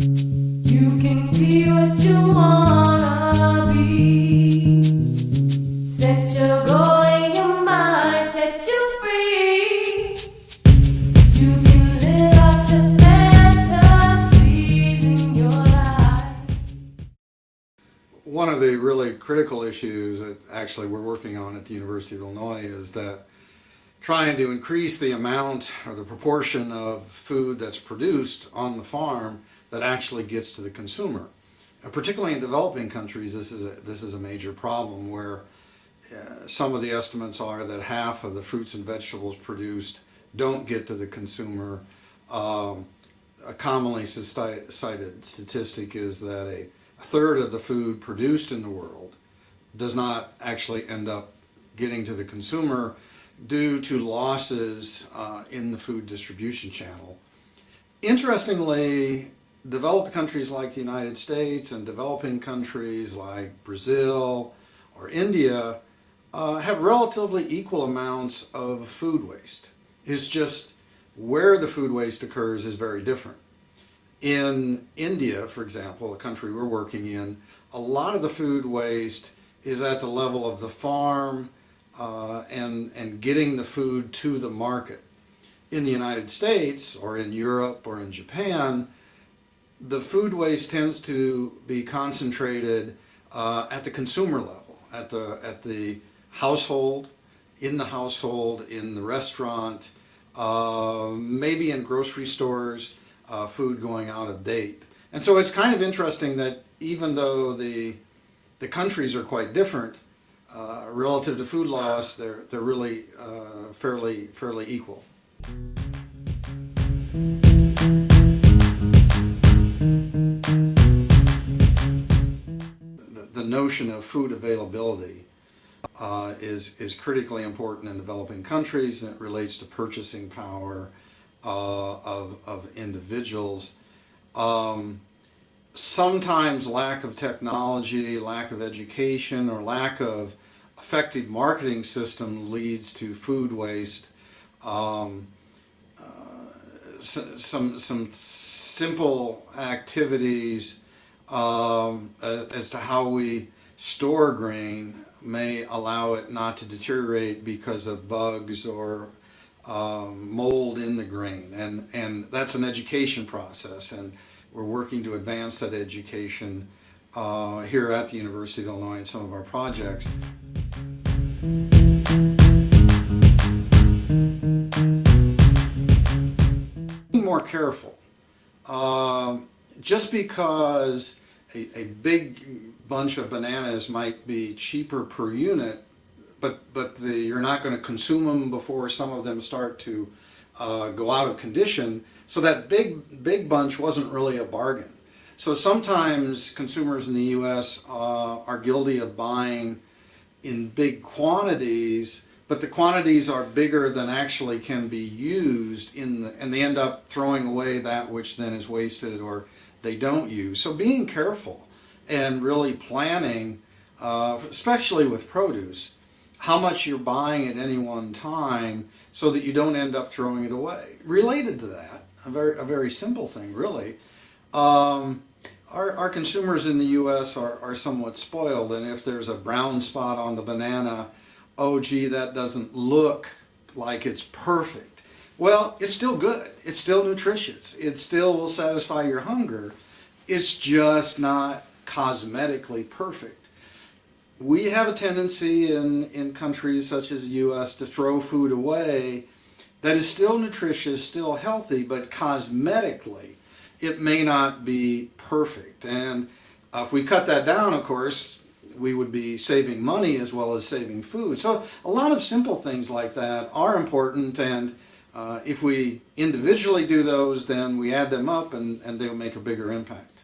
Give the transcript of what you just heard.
You can be what you wanna be. Set your goal in your mind, set you free. You can live out your fantasies in your life. One of the really critical issues that actually we're working on at the University of Illinois is that trying to increase the amount or the proportion of food that's produced on the farm that actually gets to the consumer. And particularly in developing countries, this is a major problem where some of the estimates are that half of the fruits and vegetables produced don't get to the consumer. A commonly cited statistic is that a third of the food produced in the world does not actually end up getting to the consumer due to losses in the food distribution channel. Interestingly, developed countries like the United States and developing countries like Brazil or India have relatively equal amounts of food waste. It's just where the food waste occurs is very different. In India, for example, a country we're working in, a lot of the food waste is at the level of the farm and getting the food to the market. In the United States or in Europe or in Japan, the food waste tends to be concentrated at the consumer level, at the household, in the restaurant, maybe in grocery stores, food going out of date. And so it's kind of interesting that even though the countries are quite different, relative to food loss, they're really fairly equal. The notion of food availability is critically important in developing countries, and it relates to purchasing power of individuals. Sometimes lack of technology, lack of education, or lack of effective marketing system leads to food waste. Some simple activities as to how we store grain may allow it not to deteriorate because of bugs or mold in the grain, and that's an education process, and we're working to advance that education here at the University of Illinois in some of our projects. Be more careful. Just because a big bunch of bananas might be cheaper per unit, but you're not going to consume them before some of them start to go out of condition. So that big bunch wasn't really a bargain. So sometimes consumers in the U.S. Are guilty of buying in big quantities, but the quantities are bigger than actually can be used and they end up throwing away that which then is wasted or they don't use. So being careful and really planning, especially with produce, how much you're buying at any one time so that you don't end up throwing it away. Related to that, a very simple thing really, our consumers in the U.S. are somewhat spoiled, and if there's a brown spot on the banana, oh gee, that doesn't look like it's perfect. Well, it's still good. It's still nutritious. It still will satisfy your hunger. It's just not cosmetically perfect. We have a tendency in countries such as the U.S. to throw food away that is still nutritious, still healthy, but cosmetically it may not be perfect. And if we cut that down, of course, we would be saving money as well as saving food. So a lot of simple things like that are important, and if we individually do those, then we add them up and they'll make a bigger impact.